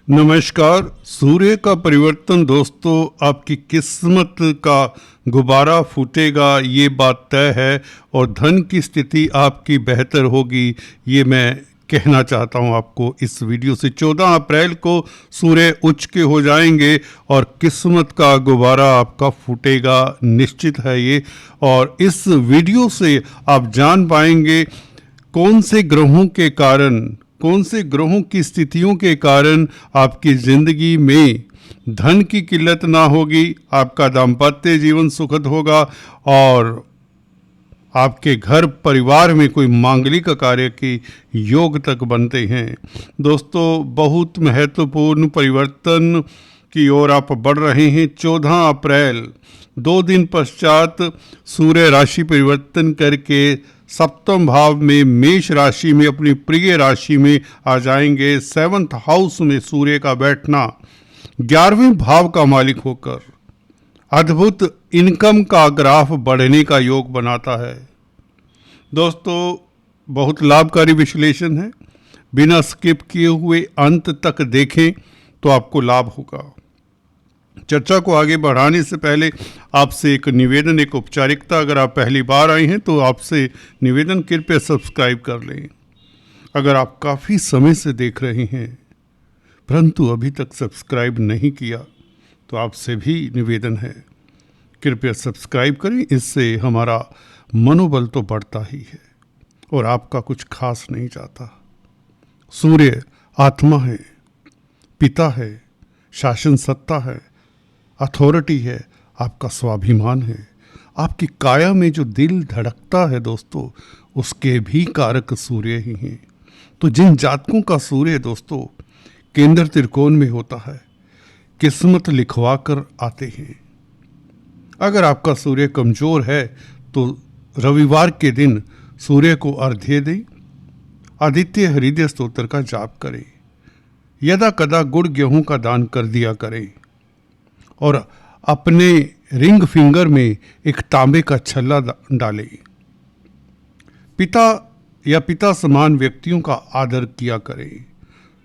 नमस्कार। सूर्य का परिवर्तन दोस्तों आपकी किस्मत का गुब्बारा फूटेगा, ये बात तय है। और धन की स्थिति आपकी बेहतर होगी, ये मैं कहना चाहता हूँ आपको इस वीडियो से। 14 अप्रैल को सूर्य उच्च के हो जाएंगे और किस्मत का गुब्बारा आपका फूटेगा, निश्चित है ये। और इस वीडियो से आप जान पाएंगे कौन से ग्रहों के कारण, कौन से ग्रहों की स्थितियों के कारण आपकी जिंदगी में धन की किल्लत ना होगी, आपका दाम्पत्य जीवन सुखद होगा और आपके घर परिवार में कोई मांगलिक कार्य के योग तक बनते हैं। दोस्तों, बहुत महत्वपूर्ण परिवर्तन की ओर आप बढ़ रहे हैं। 14 अप्रैल 2 दिन पश्चात सूर्य राशि परिवर्तन करके सप्तम भाव में मेष राशि में, अपनी प्रिय राशि में आ जाएंगे। 7th हाउस में सूर्य का बैठना 11वें भाव का मालिक होकर अद्भुत इनकम का ग्राफ बढ़ने का योग बनाता है। दोस्तों, बहुत लाभकारी विश्लेषण है, बिना स्किप किए हुए अंत तक देखें तो आपको लाभ होगा। चर्चा को आगे बढ़ाने से पहले आपसे एक निवेदन, एक औपचारिकता। अगर आप पहली बार आए हैं तो आपसे निवेदन, कृपया सब्सक्राइब कर लें। अगर आप काफ़ी समय से देख रहे हैं परंतु अभी तक सब्सक्राइब नहीं किया तो आपसे भी निवेदन है, कृपया सब्सक्राइब करें। इससे हमारा मनोबल तो बढ़ता ही है और आपका कुछ खास नहीं जाता। सूर्य आत्मा है, पिता है, शासन सत्ता है, अथॉरिटी है, आपका स्वाभिमान है। आपकी काया में जो दिल धड़कता है दोस्तों, उसके भी कारक सूर्य ही हैं। तो जिन जातकों का सूर्य दोस्तों केंद्र त्रिकोण में होता है, किस्मत लिखवा कर आते हैं। अगर आपका सूर्य कमजोर है तो रविवार के दिन सूर्य को अर्घ्य दें, आदित्य हृदय स्तोत्र का जाप करें, यदा कदा गुड़ गेहूं का दान कर दिया करें और अपने रिंग फिंगर में एक तांबे का छल्ला डालें। पिता या पिता समान व्यक्तियों का आदर किया करें,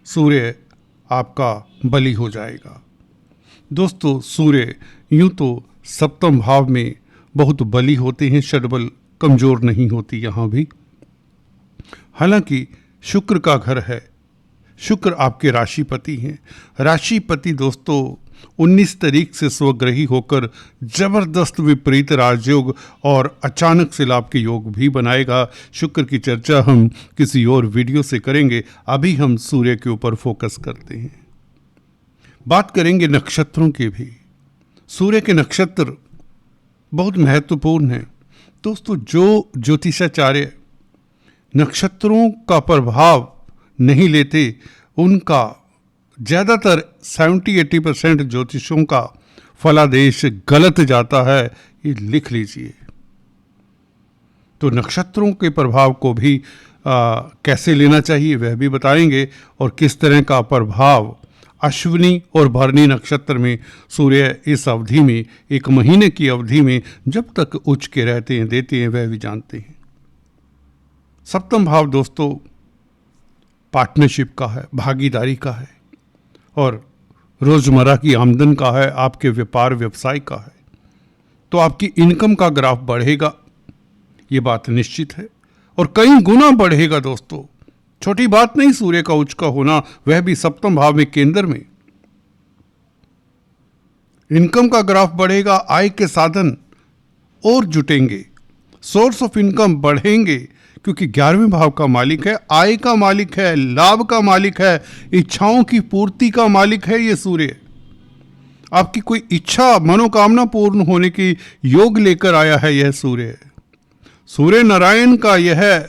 सूर्य आपका बलि हो जाएगा। दोस्तों, सूर्य यूं तो सप्तम भाव में बहुत बलि होते हैं, षड्बल कमजोर नहीं होती यहाँ भी। हालांकि शुक्र का घर है, शुक्र आपके राशिपति हैं। राशिपति दोस्तों 19 तारीख से स्वग्रही होकर जबरदस्त विपरीत राजयोग और अचानक से लाभ के योग भी बनाएगा। शुक्र की चर्चा हम किसी और वीडियो से करेंगे, अभी हम सूर्य के ऊपर फोकस करते हैं। बात करेंगे नक्षत्रों की भी। सूर्य के नक्षत्र बहुत महत्वपूर्ण हैं दोस्तों। जो ज्योतिषाचार्य नक्षत्रों का प्रभाव नहीं लेते, उनका ज़्यादातर 70-80% ज्योतिषों का फलादेश गलत जाता है, ये लिख लीजिए। तो नक्षत्रों के प्रभाव को भी कैसे लेना चाहिए वह भी बताएंगे, और किस तरह का प्रभाव अश्विनी और भरणी नक्षत्र में सूर्य इस अवधि में, 1 महीने की अवधि में जब तक उच्च के रहते हैं, देते हैं, वह भी जानते हैं। सप्तम भाव दोस्तों पार्टनरशिप का है, भागीदारी का है और रोज़मर्रा की आमदन का है, आपके व्यापार व्यवसाय का है। तो आपकी इनकम का ग्राफ बढ़ेगा, ये बात निश्चित है, और कई गुना बढ़ेगा दोस्तों। छोटी बात नहीं सूर्य का उच्च का होना, वह भी सप्तम भाव में केंद्र में। इनकम का ग्राफ बढ़ेगा, आय के साधन और जुटेंगे, सोर्स ऑफ इनकम बढ़ेंगे, क्योंकि 11वें भाव का मालिक है, आय का मालिक है, लाभ का मालिक है, इच्छाओं की पूर्ति का मालिक है ये सूर्य। आपकी कोई इच्छा मनोकामना पूर्ण होने की योग लेकर आया है यह सूर्य। सूर्य नारायण का यह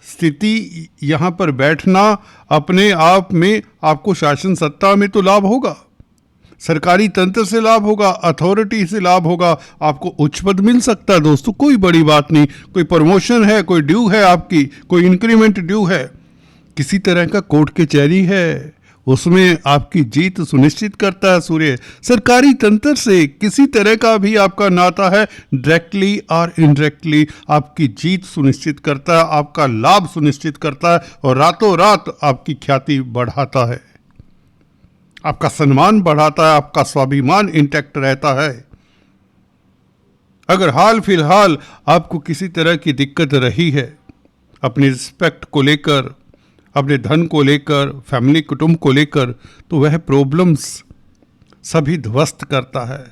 स्थिति, यहाँ पर बैठना अपने आप में आपको शासन सत्ता में तो लाभ होगा, सरकारी तंत्र से लाभ होगा, अथॉरिटी से लाभ होगा, आपको उच्च पद मिल सकता है दोस्तों। कोई बड़ी बात नहीं, कोई प्रमोशन है, कोई ड्यू है आपकी, कोई इंक्रीमेंट ड्यू है, किसी तरह का कोर्ट कचहरी है, उसमें आपकी जीत सुनिश्चित करता है सूर्य। सरकारी तंत्र से किसी तरह का भी आपका नाता है, डायरेक्टली और इनडायरेक्टली आपकी जीत सुनिश्चित करता है, आपका लाभ सुनिश्चित करता है और रातों रात आपकी ख्याति बढ़ाता है। आपका सम्मान बढ़ाता है, आपका स्वाभिमान इंटैक्ट रहता है। अगर हाल फिलहाल आपको किसी तरह की दिक्कत रही है अपनी रिस्पेक्ट को लेकर, अपने धन को लेकर, फैमिली कुटुंब को लेकर, तो वह प्रॉब्लम्स सभी ध्वस्त करता है।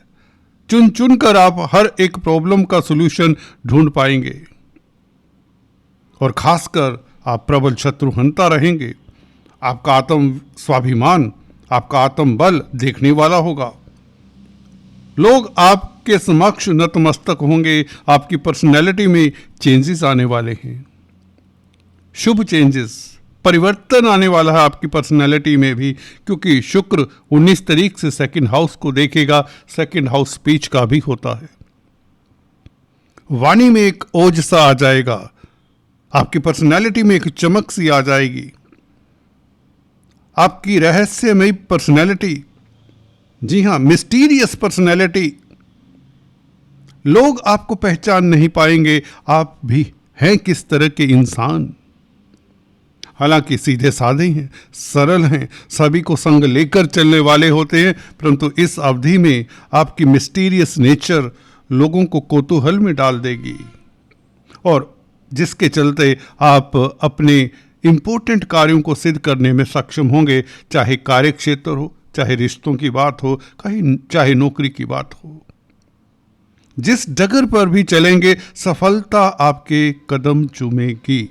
चुन चुन कर आप हर एक प्रॉब्लम का सॉल्यूशन ढूंढ पाएंगे और खासकर आप प्रबल शत्रु हंता रहेंगे। आपका आत्म स्वाभिमान, आपका आत्म बल देखने वाला होगा। लोग आपके समक्ष नतमस्तक होंगे। आपकी पर्सनैलिटी में चेंजेस आने वाले हैं, शुभ चेंजेस, परिवर्तन आने वाला है आपकी पर्सनैलिटी में भी, क्योंकि शुक्र 19 तारीख से सेकंड हाउस को देखेगा। सेकंड हाउस स्पीच का भी होता है। वाणी में एक ओज सा आ जाएगा, आपकी पर्सनैलिटी में एक चमक सी आ जाएगी। आपकी रहस्यमयी पर्सनैलिटी, जी हां, मिस्टीरियस पर्सनैलिटी, लोग आपको पहचान नहीं पाएंगे आप भी हैं किस तरह के इंसान। हालांकि सीधे साधे हैं, सरल हैं, सभी को संग लेकर चलने वाले होते हैं, परंतु इस अवधि में आपकी मिस्टीरियस नेचर लोगों को कौतूहल में डाल देगी और जिसके चलते आप अपने इंपॉर्टेंट कार्यों को सिद्ध करने में सक्षम होंगे, चाहे कार्य क्षेत्र हो, चाहे रिश्तों की बात हो, कहीं चाहे नौकरी की बात हो। जिस डगर पर भी चलेंगे सफलता आपके कदम चूमेगी।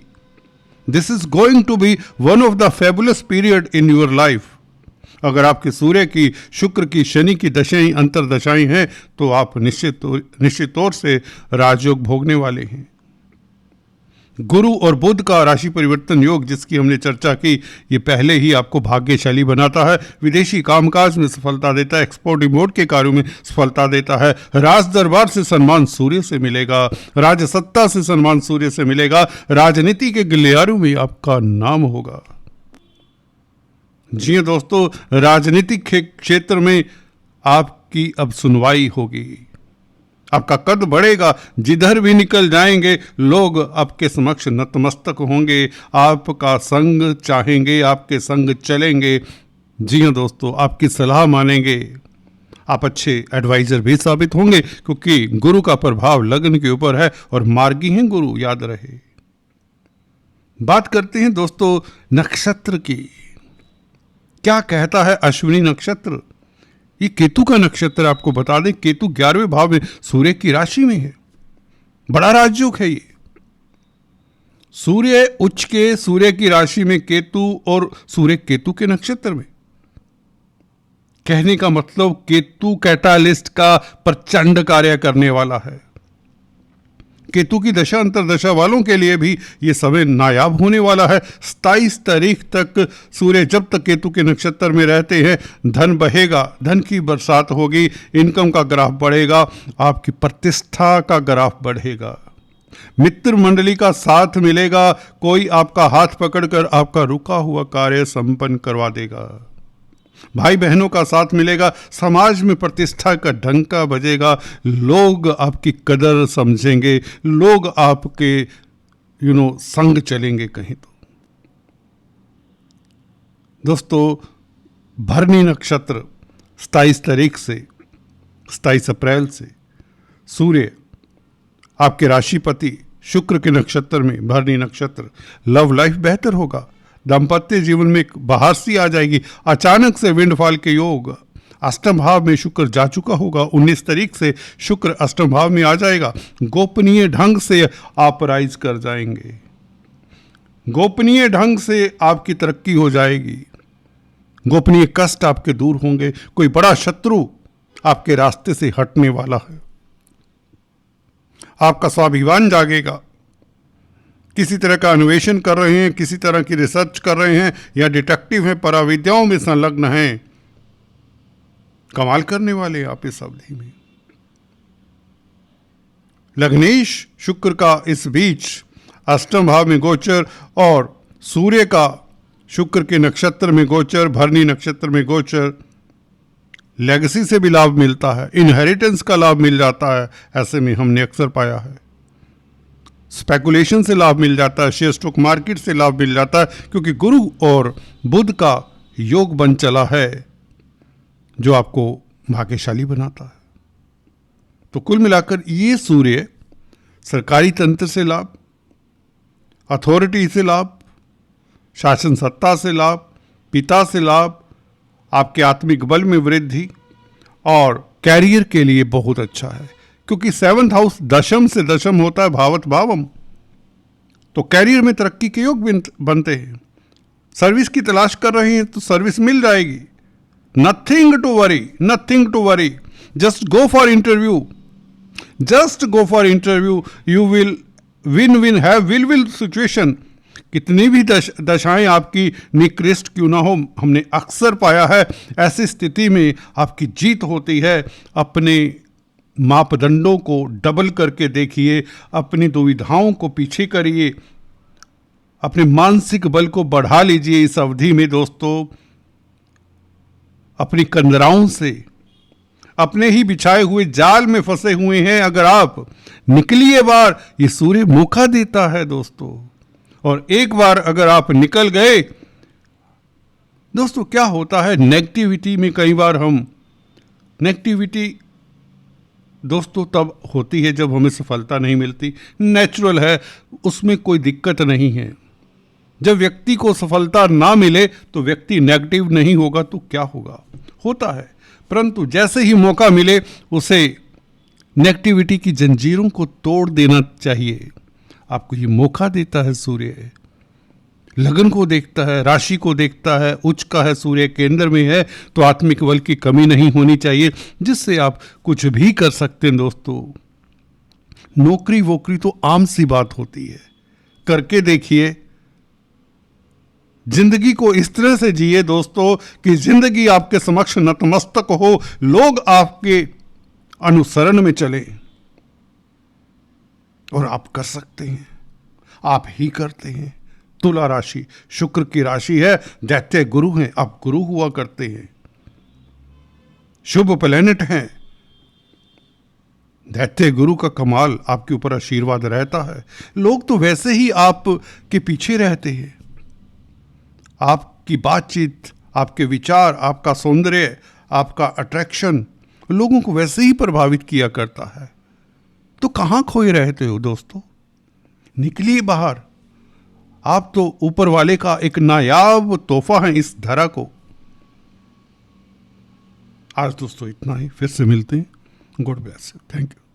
This is going to be one of the fabulous period in your life. अगर आपके सूर्य की, शुक्र की, शनि की दशाएं, अंतरदशाएं हैं तो आप निश्चित तौर से राजयोग भोगने वाले हैं। गुरु और बुध का राशि परिवर्तन योग जिसकी हमने चर्चा की, ये पहले ही आपको भाग्यशाली बनाता है। विदेशी कामकाज में सफलता देता है, एक्सपोर्ट इम्पोर्ट के कार्यों में सफलता देता है। राज दरबार से सम्मान सूर्य से मिलेगा, राजसत्ता से सम्मान सूर्य से मिलेगा, राजनीति के गलियारों में आपका नाम होगा। जी दोस्तों, राजनीतिक क्षेत्र में आपकी अब सुनवाई होगी, आपका कद बढ़ेगा, जिधर भी निकल जाएंगे लोग आपके समक्ष नतमस्तक होंगे, आपका संग चाहेंगे, आपके संग चलेंगे। जी हाँ दोस्तों, आपकी सलाह मानेंगे, आप अच्छे एडवाइजर भी साबित होंगे क्योंकि गुरु का प्रभाव लग्न के ऊपर है और मार्गी हैं गुरु, याद रहे। बात करते हैं दोस्तों नक्षत्र की। क्या कहता है अश्विनी नक्षत्र? ये केतु का नक्षत्र, आपको बता दें केतु 11वें भाव में सूर्य की राशि में है। बड़ा राजयोग है ये। सूर्य उच्च के सूर्य की राशि में केतु और सूर्य केतु के नक्षत्र में। कहने का मतलब केतु कैटालिस्ट का प्रचंड कार्य करने वाला है। केतु की दशा अंतरदशा वालों के लिए भी ये समय नायाब होने वाला है। 27 तारीख तक सूर्य जब तक केतु के नक्षत्र में रहते हैं धन बहेगा, धन की बरसात होगी, इनकम का ग्राफ बढ़ेगा, आपकी प्रतिष्ठा का ग्राफ बढ़ेगा, मित्र मंडली का साथ मिलेगा, कोई आपका हाथ पकड़कर आपका रुका हुआ कार्य संपन्न करवा देगा, भाई बहनों का साथ मिलेगा, समाज में प्रतिष्ठा का डंका बजेगा, लोग आपकी कदर समझेंगे, लोग आपके संग चलेंगे कहीं तो। दोस्तों भरनी नक्षत्र 27 तारीख से 27 अप्रैल से सूर्य आपके राशिपति शुक्र के नक्षत्र में, भरनी नक्षत्र, लव लाइफ बेहतर होगा, दाम्पत्य जीवन में एक बहार सी आ जाएगी, अचानक से विंडफॉल के योग। अष्टम भाव में शुक्र जा चुका होगा, 19 तारीख से शुक्र अष्टम भाव में आ जाएगा। गोपनीय ढंग से आप राइज कर जाएंगे, गोपनीय ढंग से आपकी तरक्की हो जाएगी, गोपनीय कष्ट आपके दूर होंगे, कोई बड़ा शत्रु आपके रास्ते से हटने वाला है, आपका स्वाभिमान जागेगा। किसी तरह का अन्वेषण कर रहे हैं, किसी तरह की रिसर्च कर रहे हैं या डिटेक्टिव हैं, पराविद्याओं में संलग्न हैं, कमाल करने वाले आप इस अवधि में। लग्नेश शुक्र का इस बीच अष्टम भाव में गोचर और सूर्य का शुक्र के नक्षत्र में गोचर, भरनी नक्षत्र में गोचर, लेगेसी से भी लाभ मिलता है, इनहेरिटेंस का लाभ मिल जाता है। ऐसे में हमने अक्सर पाया है स्पेकुलेशन से लाभ मिल जाता है, शेयर स्टॉक मार्केट से लाभ मिल जाता है, क्योंकि गुरु और बुध का योग बन चला है। जो आपको भाग्यशाली बनाता है। तो कुल मिलाकर ये सूर्य सरकारी तंत्र से लाभ, अथॉरिटी से लाभ, शासन सत्ता से लाभ, पिता से लाभ, आपके आत्मिक बल में वृद्धि और कैरियर के लिए बहुत अच्छा है, क्योंकि 7th हाउस दशम से दशम होता है भावत भावम, तो कैरियर में तरक्की के योग बनते हैं। सर्विस की तलाश कर रहे हैं तो सर्विस मिल जाएगी। Nothing to worry, nothing to worry, just go for interview, just go for interview, you will win win have will situation. कितनी भी दशाएं आपकी निकृष्ट क्यों ना हो, हमने अक्सर पाया है ऐसी स्थिति में आपकी जीत होती है। अपने मापदंडों को डबल करके देखिए, अपनी दुविधाओं को पीछे करिए, अपने मानसिक बल को बढ़ा लीजिए इस अवधि में दोस्तों। अपनी कंदराओं से, अपने ही बिछाए हुए जाल में फंसे हुए हैं अगर आप, निकलिए बाहर। ये सूर्य मौका देता है दोस्तों, और एक बार अगर आप निकल गए दोस्तों, क्या होता है नेगेटिविटी में, कई बार हम नेगेटिविटी दोस्तों तब होती है जब हमें सफलता नहीं मिलती, नेचुरल है, उसमें कोई दिक्कत नहीं है। जब व्यक्ति को सफलता ना मिले तो व्यक्ति नेगेटिव नहीं होगा तो क्या होगा, होता है। परंतु जैसे ही मौका मिले उसे नेगेटिविटी की जंजीरों को तोड़ देना चाहिए। आपको ये मौका देता है सूर्य, लगन को देखता है, राशि को देखता है, उच्च का है, सूर्य केंद्र में है, तो आत्मिक बल की कमी नहीं होनी चाहिए, जिससे आप कुछ भी कर सकते हैं दोस्तों। नौकरी वोकरी तो आम सी बात होती है, करके देखिए। जिंदगी को इस तरह से जिए दोस्तों कि जिंदगी आपके समक्ष नतमस्तक हो, लोग आपके अनुसरण में चले, और आप कर सकते हैं, आप ही करते हैं। तुला राशि शुक्र की राशि है, दैत्य गुरु हैं, आप गुरु हुआ करते हैं, शुभ प्लेनेट हैं। दैत्य गुरु का कमाल, आपके ऊपर आशीर्वाद रहता है। लोग तो वैसे ही आप के पीछे रहते हैं। आपकी बातचीत, आपके विचार, आपका सौंदर्य, आपका अट्रैक्शन लोगों को वैसे ही प्रभावित किया करता है। तो कहाँ खोए रहते हो दोस्तों, निकलिए बाहर। आप तो ऊपर वाले का एक नायाब तोहफा है इस धरा को। आज दोस्तों इतना ही, फिर से मिलते हैं। God bless you, thank you.